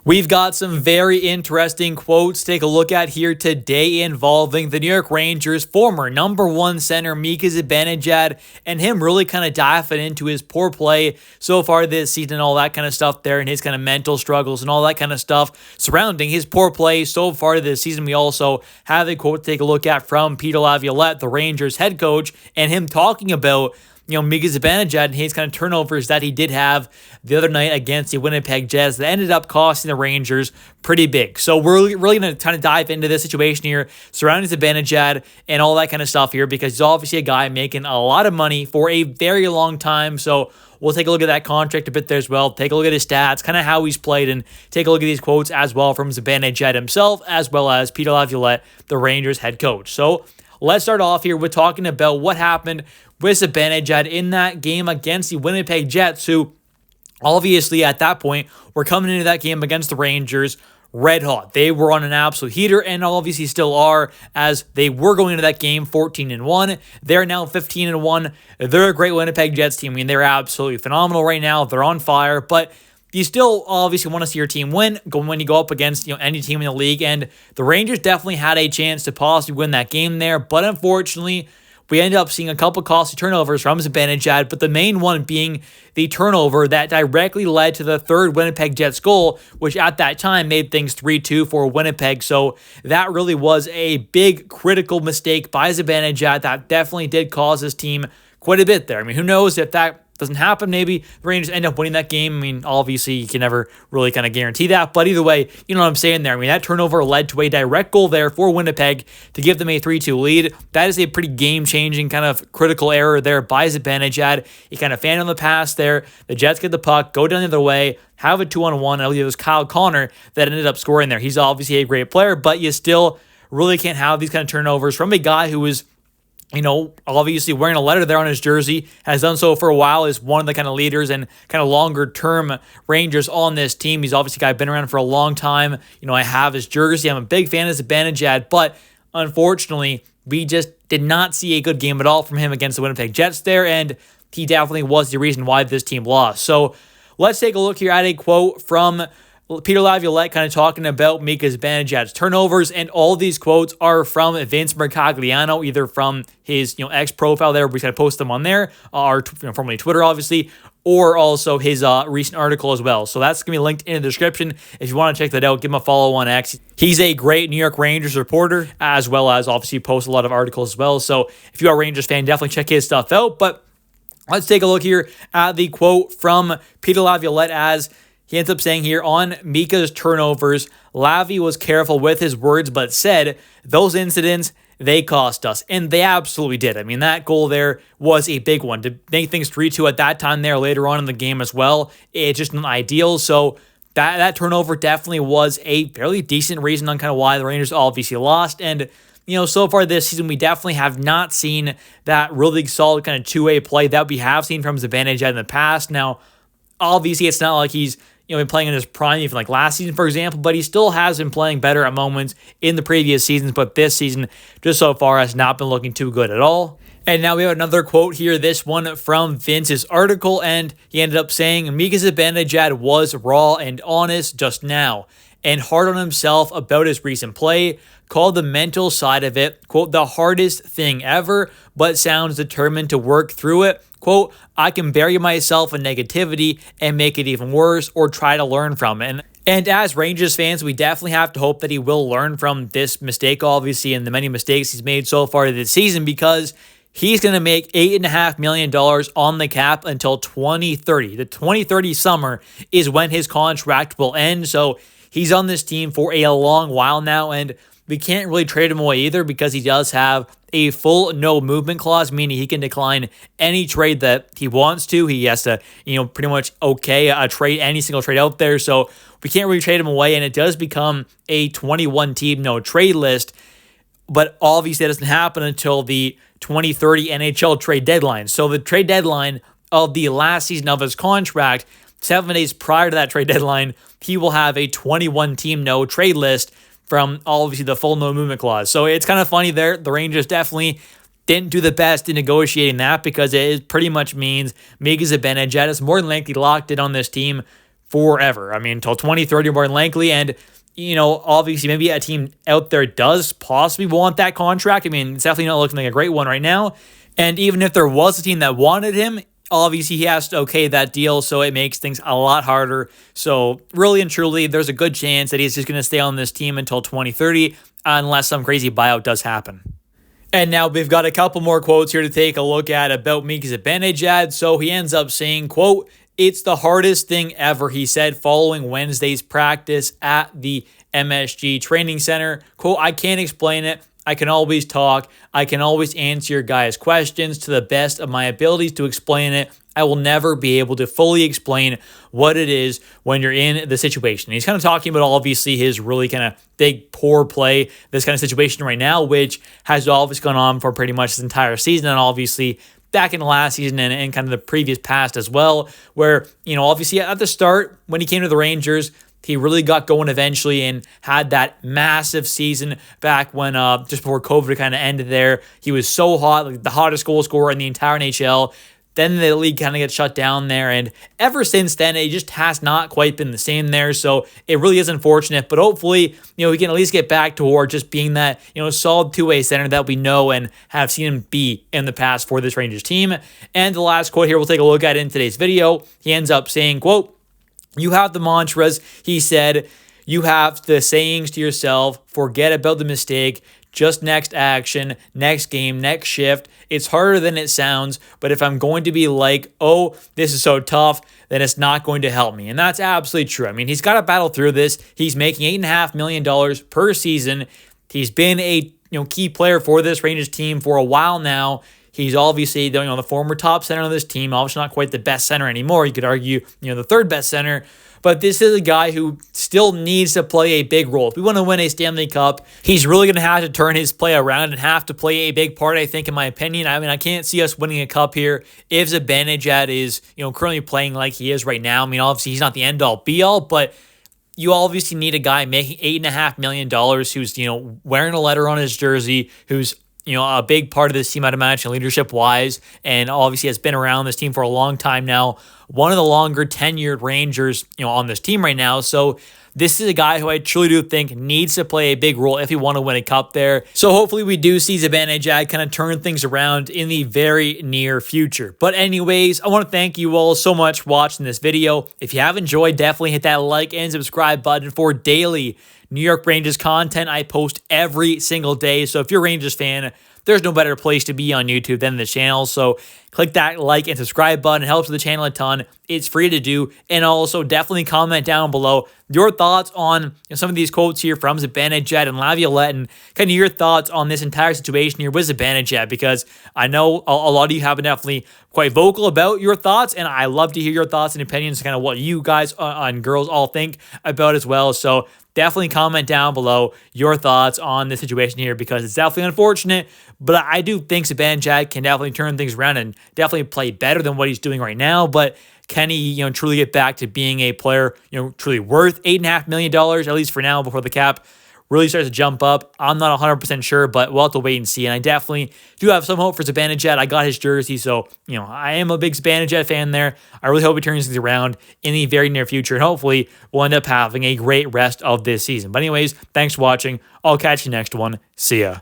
We've got some very interesting quotes to take a look at here today involving the New York Rangers former number one center Mika Zibanejad and him really kind of diving into his poor play so far this season and all that kind of stuff there and his kind of mental struggles and all that kind of stuff surrounding his poor play so far this season. We also have a quote to take a look at from Peter Laviolette, the Rangers head coach, and him talking about Mika Zibanejad and his kind of turnovers that he did have the other night against the Winnipeg Jets that ended up costing the Rangers pretty big. So we're really going to kind of dive into this situation here surrounding Zibanejad and all that kind of stuff here because he's obviously a guy making a lot of money for a very long time. So we'll take a look at that contract a bit there as well. Take a look at his stats, kind of how he's played, and take a look at these quotes as well from Zibanejad himself as well as Peter Laviolette, the Rangers head coach. So let's start off here with talking about what happened with Zibanejad in that game against the Winnipeg Jets, who obviously at that point were coming into that game against the Rangers red hot. They were on an absolute heater and obviously still are, as they were going into that game 14-1. They're now 15-1. They're a great Winnipeg Jets team. I mean, they're absolutely phenomenal right now. They're on fire, but you still obviously want to see your team win when you go up against any team in the league, and the Rangers definitely had a chance to possibly win that game there, but unfortunately, we ended up seeing a couple costly turnovers from Zibanejad, but the main one being the turnover that directly led to the third Winnipeg Jets goal, which at that time made things 3-2 for Winnipeg. So that really was a big critical mistake by Zibanejad that definitely did cause his team quite a bit there. I mean, who knows if that doesn't happen, maybe the Rangers end up winning that game. I mean, obviously, you can never really kind of guarantee that. But either way, you know what I'm saying there. I mean, that turnover led to a direct goal there for Winnipeg to give them a 3-2 lead. That is a pretty game-changing kind of critical error there by Zibanejad. He kind of fanned on the pass there. The Jets get the puck, go down the other way, have a 2-on-1. I believe it was Kyle Connor that ended up scoring there. He's obviously a great player, but you still really can't have these kind of turnovers from a guy who is obviously wearing a letter there on his jersey, has done so for a while, is one of the kind of leaders and kind of longer-term Rangers on this team. He's obviously a guy been around for a long time. I have his jersey. I'm a big fan of Zibanejad, but unfortunately, we just did not see a good game at all from him against the Winnipeg Jets there, and he definitely was the reason why this team lost. So let's take a look here at a quote from Peter Laviolette kind of talking about Mika Zibanejad's turnovers, and all these quotes are from Vince Mercogliano, either from his X profile there, we kind of post them on there, or formerly Twitter, obviously, or also his recent article as well. So that's going to be linked in the description. If you want to check that out, give him a follow on X. He's a great New York Rangers reporter, as well as obviously posts a lot of articles as well. So if you are a Rangers fan, definitely check his stuff out. But let's take a look here at the quote from Peter Laviolette as he ends up saying here on Mika's turnovers, Lavi was careful with his words, but said those incidents, they cost us. And they absolutely did. I mean, that goal there was a big one. To make things 3-2 at that time there later on in the game as well, it's just not ideal. So that turnover definitely was a fairly decent reason on kind of why the Rangers obviously lost. And so far this season, we definitely have not seen that really solid kind of two-way play that we have seen from Zibanejad in the past. Now, obviously, it's not like he's been playing in his prime even like last season, for example, but he still has been playing better at moments in the previous seasons, but this season, just so far, has not been looking too good at all. And now we have another quote here, this one from Vince's article, and he ended up saying, Mika Zibanejad was raw and honest just now, and hard on himself about his recent play, called the mental side of it, quote, the hardest thing ever, but sounds determined to work through it. Quote, I can bury myself in negativity and make it even worse or try to learn from it. And as Rangers fans, we definitely have to hope that he will learn from this mistake, obviously, and the many mistakes he's made so far this season, because he's going to make $8.5 million on the cap until 2030. The 2030 summer is when his contract will end. So he's on this team for a long while now, and we can't really trade him away either because he does have a full no movement clause, meaning he can decline any trade that he wants to. He has to, pretty much a trade, any single trade out there. So we can't really trade him away, and it does become a 21-team no trade list. But obviously that doesn't happen until the 2030 NHL trade deadline. So the trade deadline of the last season of his contract, 7 days prior to that trade deadline, he will have a 21-team no trade list from obviously the full no movement clause. So it's kind of funny there. The Rangers definitely didn't do the best in negotiating that because it pretty much means Mika Zibanejad is more than likely locked in on this team forever. I mean, until 2030 more than likely. And, obviously maybe a team out there does possibly want that contract. I mean, it's definitely not looking like a great one right now. And even if there was a team that wanted him, obviously he has to okay that deal, so it makes things a lot harder. So really and truly, there's a good chance that he's just going to stay on this team until 2030 unless some crazy buyout does happen. And now we've got a couple more quotes here to take a look at about Mika Zibanejad. So he ends up saying, quote, "It's the hardest thing ever," he said following Wednesday's practice at the MSG training center. Quote, "I can't explain it. I can always talk. I can always answer your guys' questions to the best of my abilities to explain it. I will never be able to fully explain what it is when you're in the situation." And he's kind of talking about obviously his really kind of big poor play, this kind of situation right now, which has always gone on for pretty much this entire season, and obviously back in the last season and kind of the previous past as well, where, obviously at the start when he came to the Rangers, he really got going eventually and had that massive season back when just before COVID kind of ended there. He was so hot, like the hottest goal scorer in the entire NHL. Then the league kind of gets shut down there. And ever since then, it just has not quite been the same there. So it really is unfortunate. But hopefully, we can at least get back toward just being that, solid two-way center that we know and have seen him be in the past for this Rangers team. And the last quote here we'll take a look at in today's video. He ends up saying, quote, "You have the mantras," he said. "You have the sayings to yourself. Forget about the mistake. Just next action, next game, next shift. It's harder than it sounds, but if I'm going to be like, oh, this is so tough, then it's not going to help me." And that's absolutely true. I mean, he's got to battle through this. He's making $8.5 million per season. He's been a key player for this Rangers team for a while now. He's obviously the former top center on this team. Obviously not quite the best center anymore. You could argue, the third best center. But this is a guy who still needs to play a big role. If we want to win a Stanley Cup, he's really going to have to turn his play around and have to play a big part, I think, in my opinion. I mean, I can't see us winning a cup here if Zibanejad is, currently playing like he is right now. I mean, obviously, he's not the end-all, be-all, but you obviously need a guy making $8.5 million who's, wearing a letter on his jersey, who's a big part of this team, I'd imagine, leadership-wise, and obviously has been around this team for a long time now. One of the longer tenured Rangers, on this team right now. So this is a guy who I truly do think needs to play a big role if we want to win a cup there. So hopefully we do see Zibanejad kind of turn things around in the very near future. But anyways, I want to thank you all so much for watching this video. If you have enjoyed, definitely hit that like and subscribe button for daily New York Rangers content. I post every single day. So if you're a Rangers fan, there's no better place to be on YouTube than the channel. So click that like and subscribe button. It helps the channel a ton. It's free to do. And also definitely comment down below your thoughts on some of these quotes here from Zibanejad and Laviolette, and kind of your thoughts on this entire situation here with Zibanejad, because I know a lot of you have been definitely quite vocal about your thoughts, and I love to hear your thoughts and opinions, kind of what you guys and girls all think about as well. So definitely comment down below your thoughts on the situation here, because it's definitely unfortunate, but I do think Zibanejad can definitely turn things around and definitely play better than what he's doing right now. But can he, truly get back to being a player, truly worth $8.5 million, at least for now, before the cap really starts to jump up? I'm not 100% sure, but we'll have to wait and see. And I definitely do have some hope for Zibanejad. I got his jersey, so, I am a big Zibanejad fan there. I really hope he turns things around in the very near future, and hopefully we'll end up having a great rest of this season. But anyways, thanks for watching. I'll catch you next one. See ya.